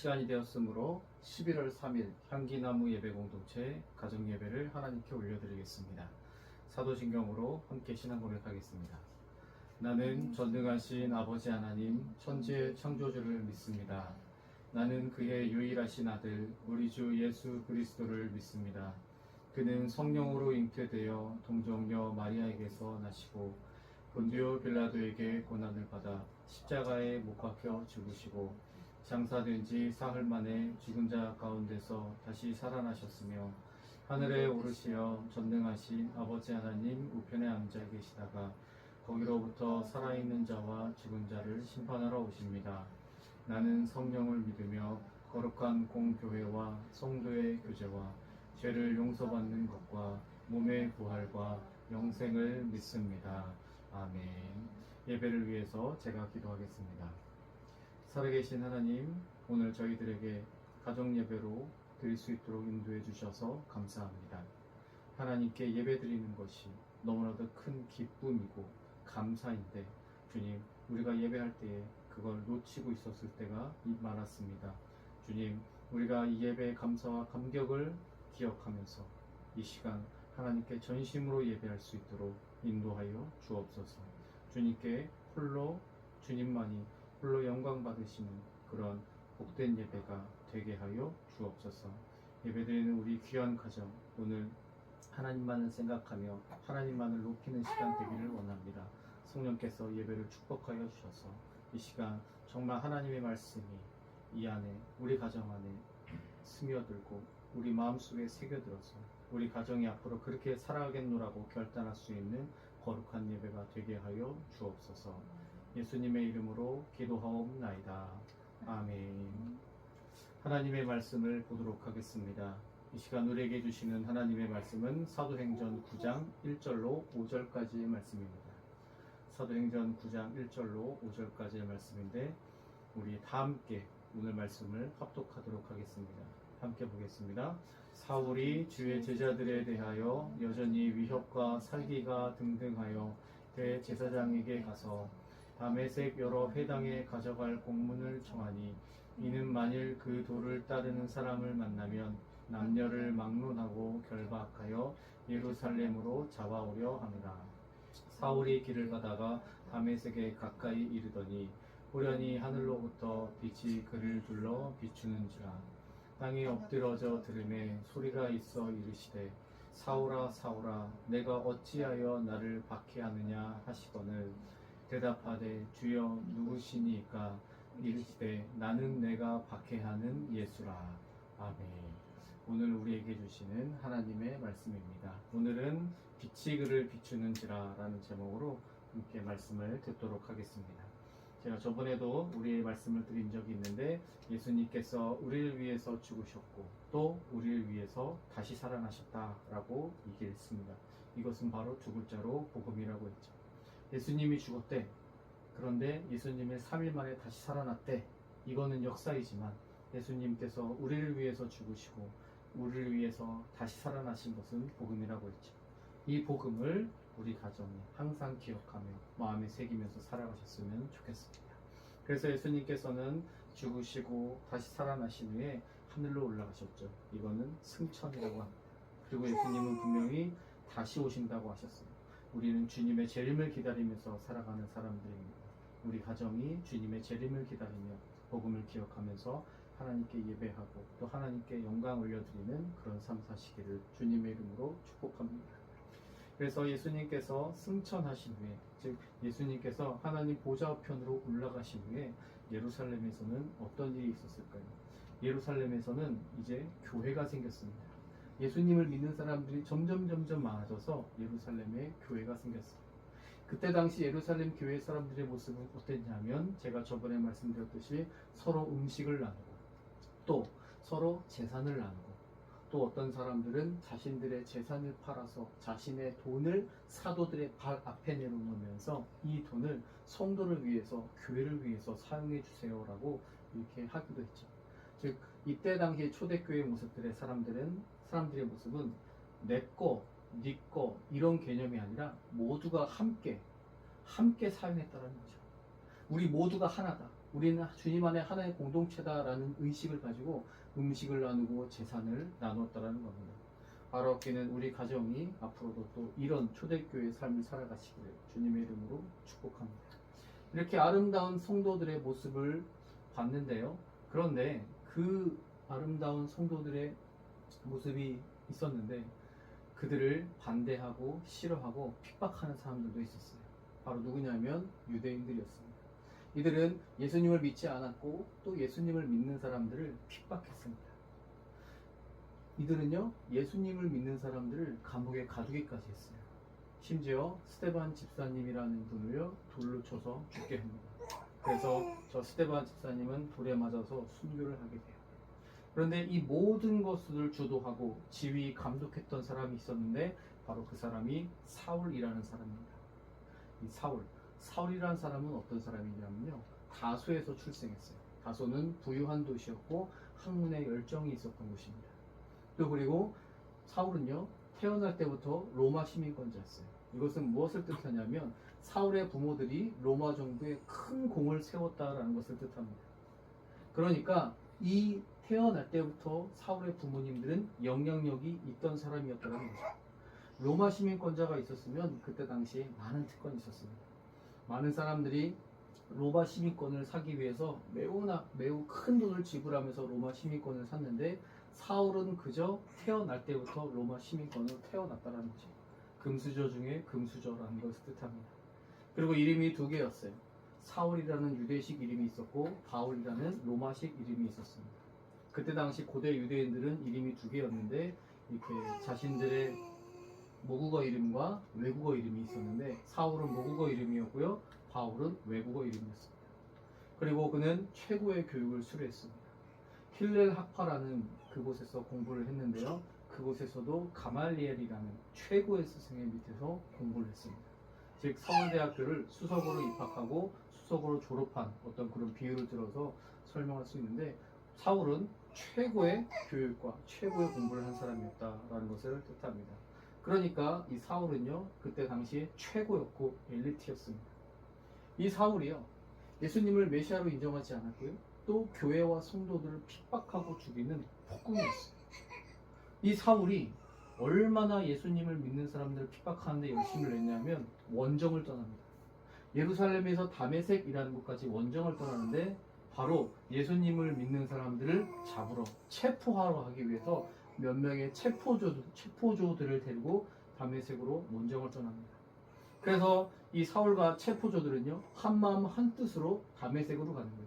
시간이 되었으므로 11월 3일 향기나무 예배 공동체 가정 예배를 하나님께 올려드리겠습니다. 사도신경으로 함께 신앙 고백하겠습니다. 나는 전능하신 아버지 하나님 천지의 창조주를 믿습니다. 나는 그의 유일하신 아들 우리 주 예수 그리스도를 믿습니다. 그는 성령으로 잉태되어 동정녀 마리아에게서 나시고 본디오 빌라도에게 고난을 받아 십자가에 못 박혀 죽으시고 장사된 지 사흘 만에 죽은 자 가운데서 다시 살아나셨으며 하늘에 오르시어 전능하신 아버지 하나님 우편에 앉아 계시다가 거기로부터 살아있는 자와 죽은 자를 심판하러 오십니다. 나는 성령을 믿으며 거룩한 공교회와 성도의 교제와 죄를 용서받는 것과 몸의 부활과 영생을 믿습니다. 아멘. 예배를 위해서 제가 기도하겠습니다. 살아계신 하나님, 오늘 저희들에게 가정 예배로 드릴 수 있도록 인도해 주셔서 감사합니다. 하나님께 예배 드리는 것이 너무나도 큰 기쁨이고 감사인데 주님, 우리가 예배할 때에 그걸 놓치고 있었을 때가 많았습니다. 주님, 우리가 이 예배의 감사와 감격을 기억하면서 이 시간 하나님께 전심으로 예배할 수 있도록 인도하여 주옵소서. 주님께 홀로 주님만이 홀로 영광 받으시는 그런 복된 예배가 되게 하여 주옵소서. 예배드리는 우리 귀한 가정, 오늘 하나님만을 생각하며 하나님만을 높이는 시간 되기를 원합니다. 성령께서 예배를 축복하여 주셔서 이 시간 정말 하나님의 말씀이 이 안에 우리 가정 안에 스며들고 우리 마음속에 새겨들어서 우리 가정이 앞으로 그렇게 살아가겠노라고 결단할 수 있는 거룩한 예배가 되게 하여 주옵소서. 예수님의 이름으로 기도하옵나이다. 아멘. 하나님의 말씀을 보도록 하겠습니다. 이 시간 우리에게 주시는 하나님의 말씀은 사도행전 9장 1절로 5절까지의 말씀입니다. 사도행전 9장 1절로 5절까지의 말씀인데 우리 다 함께 오늘 말씀을 합독하도록 하겠습니다. 함께 보겠습니다. 사울이 주의 제자들에 대하여 여전히 위협과 살기가 등등하여 대제사장에게 가서 다메섹 여러 회당에 가져갈 공문을 청하니 이는 만일 그 도를 따르는 사람을 만나면 남녀를 막론하고 결박하여 예루살렘으로 잡아오려 함이라. 사울이 길을 가다가 다메섹에 가까이 이르더니 호련히 하늘로부터 빛이 그를 둘러 비추는지라. 땅에 엎드러져 들음에 소리가 있어 이르시되 사울아 사울아 내가 어찌하여 나를 박해하느냐 하시거늘 대답하되 주여 누구시니까 이르시되 나는 내가 박해하는 예수라. 아멘. 오늘 우리에게 주시는 하나님의 말씀입니다. 오늘은 빛이 그를 비추는지라 라는 제목으로 함께 말씀을 듣도록 하겠습니다. 제가 저번에도 우리의 말씀을 드린 적이 있는데 예수님께서 우리를 위해서 죽으셨고 또 우리를 위해서 다시 살아나셨다라고 얘기했습니다. 이것은 바로 두 글자로 복음이라고 했죠. 예수님이 죽었대. 그런데 예수님이 3일 만에 다시 살아났대. 이거는 역사이지만 예수님께서 우리를 위해서 죽으시고 우리를 위해서 다시 살아나신 것은 복음이라고 했죠. 이 복음을 우리 가정이 항상 기억하며 마음에 새기면서 살아가셨으면 좋겠습니다. 그래서 예수님께서는 죽으시고 다시 살아나신 후에 하늘로 올라가셨죠. 이거는 승천이라고 합니다. 그리고 예수님은 분명히 다시 오신다고 하셨습니다. 우리는 주님의 재림을 기다리면서 살아가는 사람들입니다. 우리 가정이 주님의 재림을 기다리며 복음을 기억하면서 하나님께 예배하고 또 하나님께 영광 올려드리는 그런 삶 사시기를 주님의 이름으로 축복합니다. 그래서 예수님께서 승천하신 후에, 즉 예수님께서 하나님 보좌편으로 올라가신 후에 예루살렘에서는 어떤 일이 있었을까요? 예루살렘에서는 이제 교회가 생겼습니다. 예수님을 믿는 사람들이 점점 많아져서 예루살렘에 교회가 생겼습니다. 그때 당시 예루살렘 교회 사람들의 모습은 어땠냐면 제가 저번에 말씀드렸듯이 서로 음식을 나누고 또 서로 재산을 나누고 또 어떤 사람들은 자신들의 재산을 팔아서 자신의 돈을 사도들의 발 앞에 내놓으면서 이 돈을 성도를 위해서 교회를 위해서 사용해 주세요라고 이렇게 하기도 했죠. 즉 이때 당시 초대교회 모습들의 사람들의 모습은 내 거, 네 거 이런 개념이 아니라 모두가 함께 사용했다는 거죠. 우리 모두가 하나다. 우리는 주님 안에 하나의 공동체다라는 의식을 가지고 음식을 나누고 재산을 나누었다라는 겁니다. 바로께는 우리 가정이 앞으로도 또 이런 초대교회의 삶을 살아가시기를 주님의 이름으로 축복합니다. 이렇게 아름다운 성도들의 모습을 봤는데요. 그런데 그 아름다운 성도들의 모습이 있었는데 그들을 반대하고 싫어하고 핍박하는 사람들도 있었어요. 바로 누구냐면 유대인들이었습니다. 이들은 예수님을 믿지 않았고 또 예수님을 믿는 사람들을 핍박했습니다. 이들은요, 예수님을 믿는 사람들을 감옥에 가두기까지 했어요. 심지어 스데반 집사님이라는 분을요, 돌로 쳐서 죽게 합니다. 그래서 저 스데반 집사님은 돌에 맞아서 순교를 하게 돼요. 그런데 이 모든 것을 주도하고 지휘 감독했던 사람이 있었는데 바로 그 사람이 사울이라는 사람입니다. 이 사울이라는 사람은 어떤 사람이냐면요, 다소에서 출생했어요. 다소는 부유한 도시였고 학문에 열정이 있었던 곳입니다. 또 그리고 사울은요, 태어날 때부터 로마 시민권자였어요. 이것은 무엇을 뜻하냐면 사울의 부모들이 로마 정부에 큰 공을 세웠다라는 것을 뜻합니다. 그러니까 이 태어날 때부터 사울의 부모님들은 영향력이 있던 사람이었다는 거죠. 로마 시민권자가 있었으면 그때 당시에 많은 특권이 있었습니다. 많은 사람들이 로마 시민권을 사기 위해서 매우 큰 돈을 지불하면서 로마 시민권을 샀는데 사울은 그저 태어날 때부터 로마 시민권으로 태어났다는 거죠. 금수저 중에 금수저라는 것을 뜻합니다. 그리고 이름이 두 개였어요. 사울이라는 유대식 이름이 있었고 바울이라는 로마식 이름이 있었습니다. 그때 당시 고대 유대인들은 이름이 두 개였는데 이렇게 자신들의 모국어 이름과 외국어 이름이 있었는데 사울은 모국어 이름이었고요, 바울은 외국어 이름이었습니다. 그리고 그는 최고의 교육을 수료했습니다. 힐렐 학파라는 그곳에서 공부를 했는데요, 그곳에서도 가말리엘이라는 최고의 스승의 밑에서 공부를 했습니다. 즉 서울대학교를 수석으로 입학하고 수석으로 졸업한 어떤 그런 비유를 들어서 설명할 수 있는데 사울은 최고의 교육과 최고의 공부를 한 사람이었다라는 것을 뜻합니다. 그러니까 이 사울은요, 그때 당시에 최고였고 엘리트였습니다. 이 사울이요, 예수님을 메시아로 인정하지 않았고요, 또 교회와 성도들을 핍박하고 죽이는 폭군이었어요. 이 사울이 얼마나 예수님을 믿는 사람들을 핍박하는데 열심을 냈냐면 원정을 떠납니다. 예루살렘에서 다메섹이라는 곳까지 원정을 떠나는데 바로 예수님을 믿는 사람들을 잡으러 체포하러 하기 위해서 몇 명의 체포조들을 데리고 다메섹으로 원정을 떠납니다. 그래서 이 사울과 체포조들은요, 한마음 한뜻으로 다메섹으로 가는 거예요.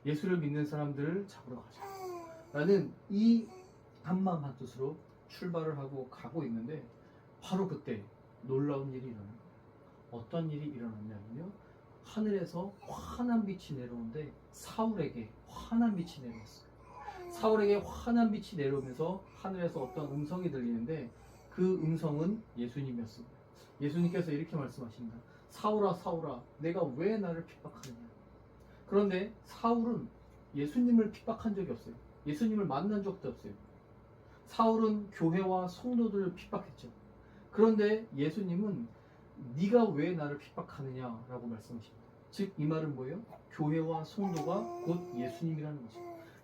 예수를 믿는 사람들을 잡으러 가자 라는 이 한마음 한뜻으로 출발을 하고 가고 있는데 바로 그때 놀라운 일이 일어나는 거예요. 어떤 일이 일어났냐면요, 하늘에서 환한 빛이 내려오는데 사울에게 환한 빛이 내려왔어요. 사울에게 환한 빛이 내려오면서 하늘에서 어떤 음성이 들리는데 그 음성은 예수님이었습니다. 예수님께서 이렇게 말씀하십니다. 사울아 사울아, 내가 왜 나를 핍박하느냐. 그런데 사울은 예수님을 핍박한 적이 없어요. 예수님을 만난 적도 없어요. 사울은 교회와 성도들을 핍박했죠. 그런데 예수님은 네가 왜 나를 핍박하느냐라고 말씀하십니다. 즉 이 말은 뭐예요? 교회와 성도가 곧 예수님이라는 거죠.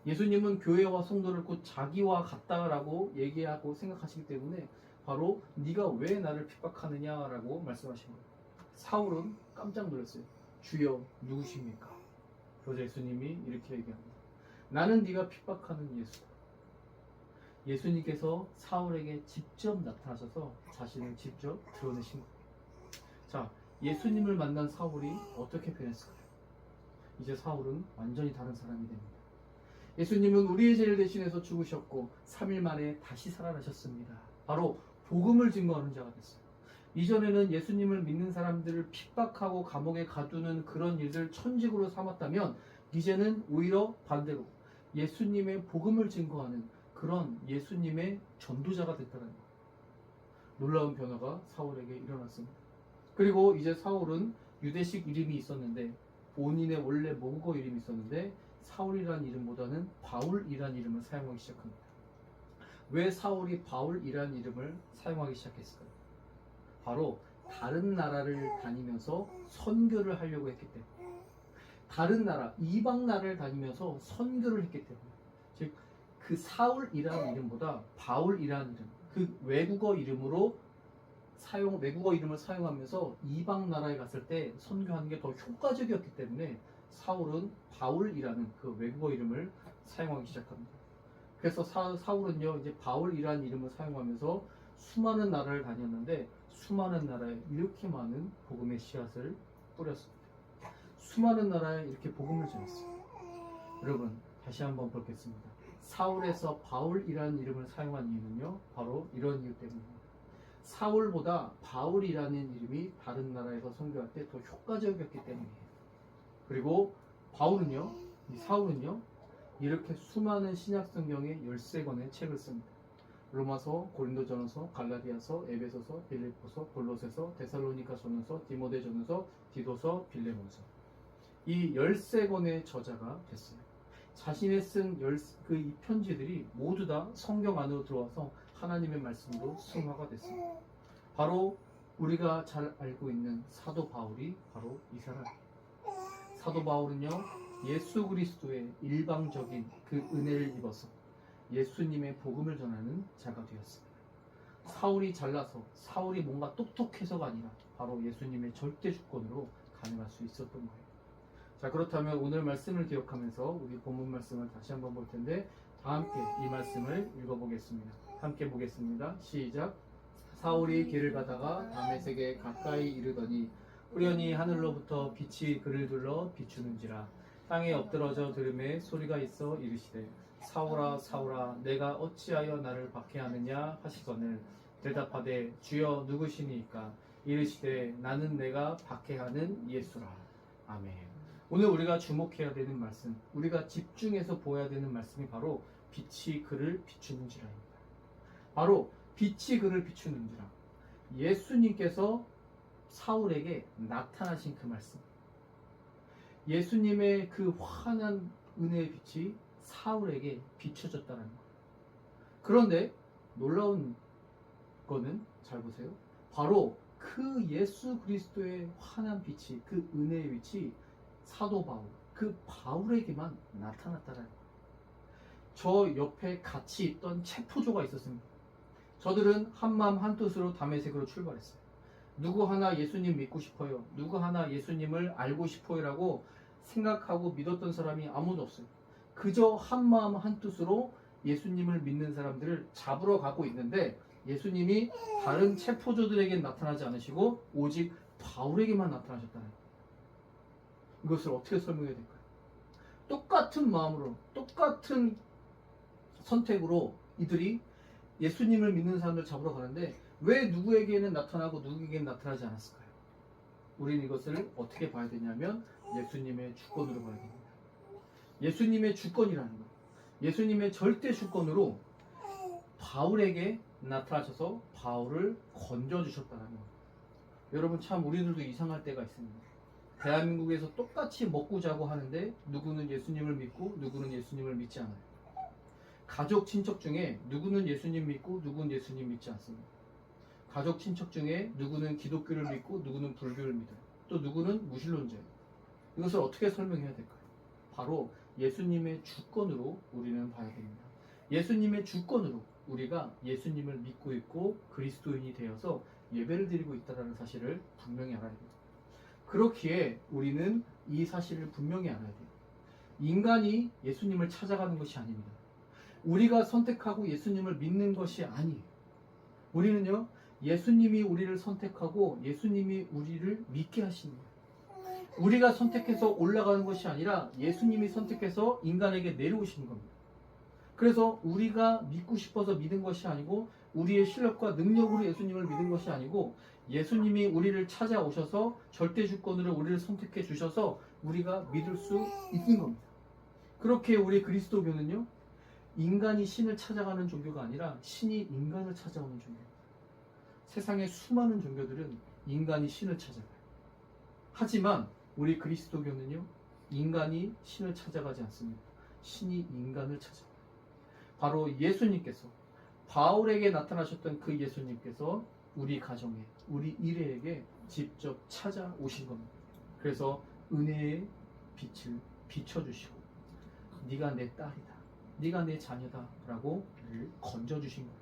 예수님은 교회와 성도를 곧 자기와 같다라고 얘기하고 생각하시기 때문에 바로 네가 왜 나를 핍박하느냐라고 말씀하신 거예요. 사울은 깜짝 놀랐어요. 주여 누구십니까? 그래서 예수님이 이렇게 얘기합니다. 나는 네가 핍박하는 예수다. 예수님께서 사울에게 직접 나타나셔서 자신을 직접 드러내신 거예요. 자, 예수님을 만난 사울이 어떻게 변했을까요? 이제 사울은 완전히 다른 사람이 됩니다. 예수님은 우리의 죄를 대신해서 죽으셨고 3일 만에 다시 살아나셨습니다. 바로 복음을 증거하는 자가 됐어요. 이전에는 예수님을 믿는 사람들을 핍박하고 감옥에 가두는 그런 일들 천직으로 삼았다면 이제는 오히려 반대로 예수님의 복음을 증거하는 그런 예수님의 전도자가 됐다는 거예요. 놀라운 변화가 사울에게 일어났습니다. 그리고 이제 사울은 유대식 이름이 있었는데 본인의 원래 모국어 이름이 있었는데 사울이라는 이름보다는 바울이라는 이름을 사용하기 시작합니다. 왜 사울이 바울이라는 이름을 사용하기 시작했을까요? 바로 다른 나라를 다니면서 선교를 하려고 했기 때문에, 다른 나라, 이방 나라를 다니면서 선교를 했기 때문에, 즉 그 사울이라는 이름보다 바울이라는 이름, 그 외국어 이름을 사용하면서 이방 나라에 갔을 때 선교하는 게 더 효과적이었기 때문에 사울은 바울이라는 그 외국어 이름을 사용하기 시작합니다. 그래서 사울은요 이제 바울이라는 이름을 사용하면서 수많은 나라를 다녔는데 수많은 나라에 이렇게 많은 복음의 씨앗을 뿌렸습니다. 수많은 나라에 이렇게 복음을 전했어요. 여러분 다시 한번 보겠습니다. 사울에서 바울이라는 이름을 사용한 이유는요 바로 이런 이유 때문입니다. 사울보다 바울이라는 이름이 다른 나라에서 선교할 때 더 효과적이었기 때문이에요. 그리고 사울은요 이렇게 수많은 신약 성경의 13권의 책을 씁니다. 로마서, 고린도전서, 갈라디아서, 에베소서, 빌립보서, 골로새서, 데살로니가전서, 디모데전서, 디도서, 빌레몬서, 이 13권의 저자가 됐어요. 자신의 쓴 이 편지들이 모두 다 성경 안으로 들어와서 하나님의 말씀으로 승화가 됐습니다. 바로 우리가 잘 알고 있는 사도 바울이 바로 이 사람이에요. 사도 바울은요 예수 그리스도의 일방적인 그 은혜를 입어서 예수님의 복음을 전하는 자가 되었습니다. 사울이 잘나서 사울이 뭔가 똑똑해서가 아니라 바로 예수님의 절대 주권으로 가능할 수 있었던 거예요. 자, 그렇다면 오늘 말씀을 기억하면서 우리 본문 말씀을 다시 한번 볼 텐데 다 함께 이 말씀을 읽어보겠습니다. 함께 보겠습니다. 시작. 사울이 길을 가다가 다메섹에 가까이 이르더니 우연히 하늘로부터 빛이 그를 둘러 비추는지라. 땅에 엎드러져 들음에 소리가 있어 이르시되 사울아 사울아 내가 어찌하여 나를 박해하느냐 하시거늘 대답하되 주여 누구시니까 이르시되 나는 내가 박해하는 예수라. 아멘. 오늘 우리가 주목해야 되는 말씀, 우리가 집중해서 보아야 되는 말씀이 바로 빛이 그를 비추는지라입니다. 바로 빛이 그를 비추는지라. 예수님께서 사울에게 나타나신 그 말씀, 예수님의 그 환한 은혜의 빛이 사울에게 비춰졌다는 거예요. 그런데 놀라운 거는 잘 보세요. 바로 그 예수 그리스도의 환한 빛이, 그 은혜의 빛이 사도 바울, 그 바울에게만 나타났다는 거예요. 저 옆에 같이 있던 체포조가 있었습니다. 저들은 한마음 한뜻으로 다메섹으로 출발했어요. 누구 하나 예수님 믿고 싶어요, 누구 하나 예수님을 알고 싶어요 라고 생각하고 믿었던 사람이 아무도 없어요. 그저 한마음 한뜻으로 예수님을 믿는 사람들을 잡으러 가고 있는데 예수님이 다른 체포조들에게 나타나지 않으시고 오직 바울에게만 나타나셨다는 거예요. 이것을 어떻게 설명해야 될까요? 똑같은 마음으로, 똑같은 선택으로 이들이 예수님을 믿는 사람들 잡으러 가는데 왜 누구에게는 나타나고 누구에게는 나타나지 않았을까요? 우리는 이것을 어떻게 봐야 되냐면 예수님의 주권으로 봐야 됩니다. 예수님의 주권이라는 것, 예수님의 절대 주권으로 바울에게 나타나셔서 바울을 건져주셨다는 것. 여러분 참 우리들도 이상할 때가 있습니다. 대한민국에서 똑같이 먹고 자고 하는데 누구는 예수님을 믿고 누구는 예수님을 믿지 않아요. 가족 친척 중에 누구는 예수님 믿고 누구는 예수님 믿지 않습니다. 가족 친척 중에 누구는 기독교를 믿고 누구는 불교를 믿어요. 또 누구는 무신론자예요. 이것을 어떻게 설명해야 될까요? 바로 예수님의 주권으로 우리는 봐야 됩니다. 예수님의 주권으로 우리가 예수님을 믿고 있고 그리스도인이 되어서 예배를 드리고 있다는 사실을 분명히 알아야 돼요. 그렇기에 우리는 이 사실을 분명히 알아야 돼요. 인간이 예수님을 찾아가는 것이 아닙니다. 우리가 선택하고 예수님을 믿는 것이 아니에요. 우리는요, 예수님이 우리를 선택하고 예수님이 우리를 믿게 하시는 거예요. 우리가 선택해서 올라가는 것이 아니라 예수님이 선택해서 인간에게 내려오시는 겁니다. 그래서 우리가 믿고 싶어서 믿은 것이 아니고 우리의 실력과 능력으로 예수님을 믿은 것이 아니고 예수님이 우리를 찾아오셔서 절대 주권으로 우리를 선택해 주셔서 우리가 믿을 수 있는 겁니다. 그렇게 우리 그리스도교는요, 인간이 신을 찾아가는 종교가 아니라 신이 인간을 찾아오는 종교입니다. 세상의 수많은 종교들은 인간이 신을 찾아가요. 하지만 우리 그리스도교는요, 인간이 신을 찾아가지 않습니다. 신이 인간을 찾아가요. 바로 예수님께서, 바울에게 나타나셨던 그 예수님께서 우리 가정에, 우리 일회에게 직접 찾아오신 겁니다. 그래서 은혜의 빛을 비춰주시고 네가 내 딸이다, 네가 내 자녀다 라고 우리를 건져주신 거예요.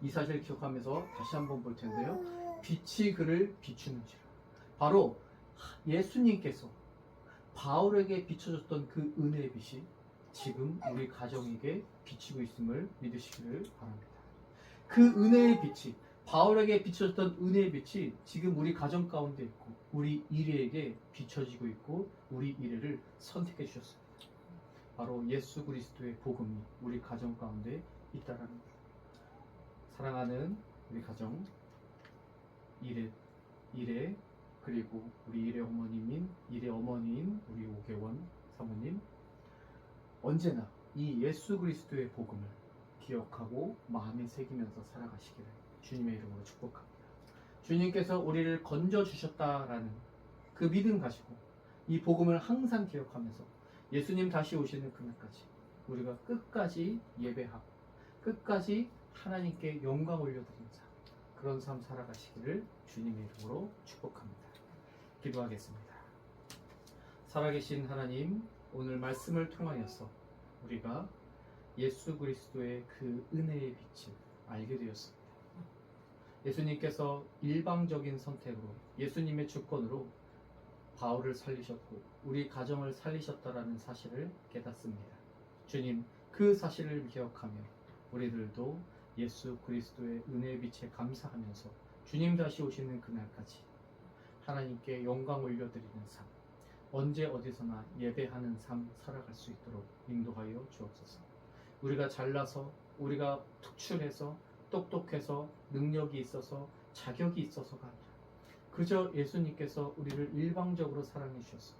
이 사실을 기억하면서 다시 한번 볼 텐데요. 빛이 그를 비추는지라. 바로 예수님께서 바울에게 비춰줬던 그 은혜의 빛이 지금 우리 가정에게 비치고 있음을 믿으시기를 바랍니다. 그 은혜의 빛이, 바울에게 비춰졌던 은혜의 빛이 지금 우리 가정 가운데 있고 우리 일에게 비춰지고 있고 우리 일회를 선택해 주셨습니다. 바로 예수 그리스도의 복음이 우리 가정 가운데 있다라는 것. 사랑하는 우리 가정, 일회 그리고 우리 일의 어머님인 일의 어머니인 우리 오계원 사모님, 언제나 이 예수 그리스도의 복음을 기억하고 마음에 새기면서 살아가시기를 주님의 이름으로 축복합니다. 주님께서 우리를 건져주셨다라는 그 믿음 가지고 이 복음을 항상 기억하면서 예수님 다시 오시는 그날까지 우리가 끝까지 예배하고 끝까지 하나님께 영광 올려드리는 삶, 그런 삶 살아가시기를 주님의 이름으로 축복합니다. 기도하겠습니다. 살아계신 하나님, 오늘 말씀을 통하여서 우리가 예수 그리스도의 그 은혜의 빛을 알게 되었습니다. 예수님께서 일방적인 선택으로 예수님의 주권으로 바울을 살리셨고 우리 가정을 살리셨다라는 사실을 깨닫습니다. 주님, 그 사실을 기억하며 우리들도 예수 그리스도의 은혜의 빛에 감사하면서 주님 다시 오시는 그날까지 하나님께 영광 올려드리는 삶, 언제 어디서나 예배하는 삶 살아갈 수 있도록 인도하여 주옵소서. 우리가 잘나서, 우리가 특출해서, 똑똑해서, 능력이 있어서, 자격이 있어서가 아니라 그저 예수님께서 우리를 일방적으로 사랑해 주셔서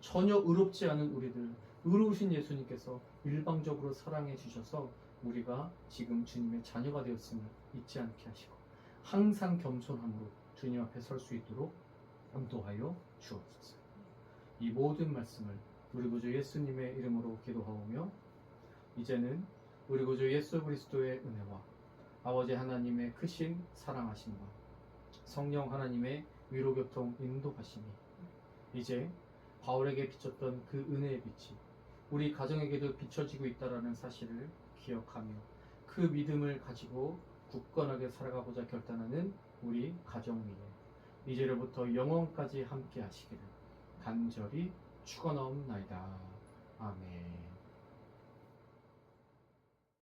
전혀 의롭지 않은 우리들, 의로우신 예수님께서 일방적으로 사랑해 주셔서 우리가 지금 주님의 자녀가 되었음을 잊지 않게 하시고 항상 겸손함으로 주님 앞에 설 수 있도록 인도하여 주옵소서. 이 모든 말씀을 우리 구주 예수님의 이름으로 기도하오며 이제는 우리 구주 예수 그리스도의 은혜와 아버지 하나님의 크신 사랑하심과 성령 하나님의 위로교통 인도하심이 이제 바울에게 비쳤던 그 은혜의 빛이 우리 가정에게도 비춰지고 있다는 사실을 기억하며 그 믿음을 가지고 굳건하게 살아가고자 결단하는 우리 가정 위에 이제로부터 영원까지 함께 하시기를 간절히 축원하옵나이다. 아멘.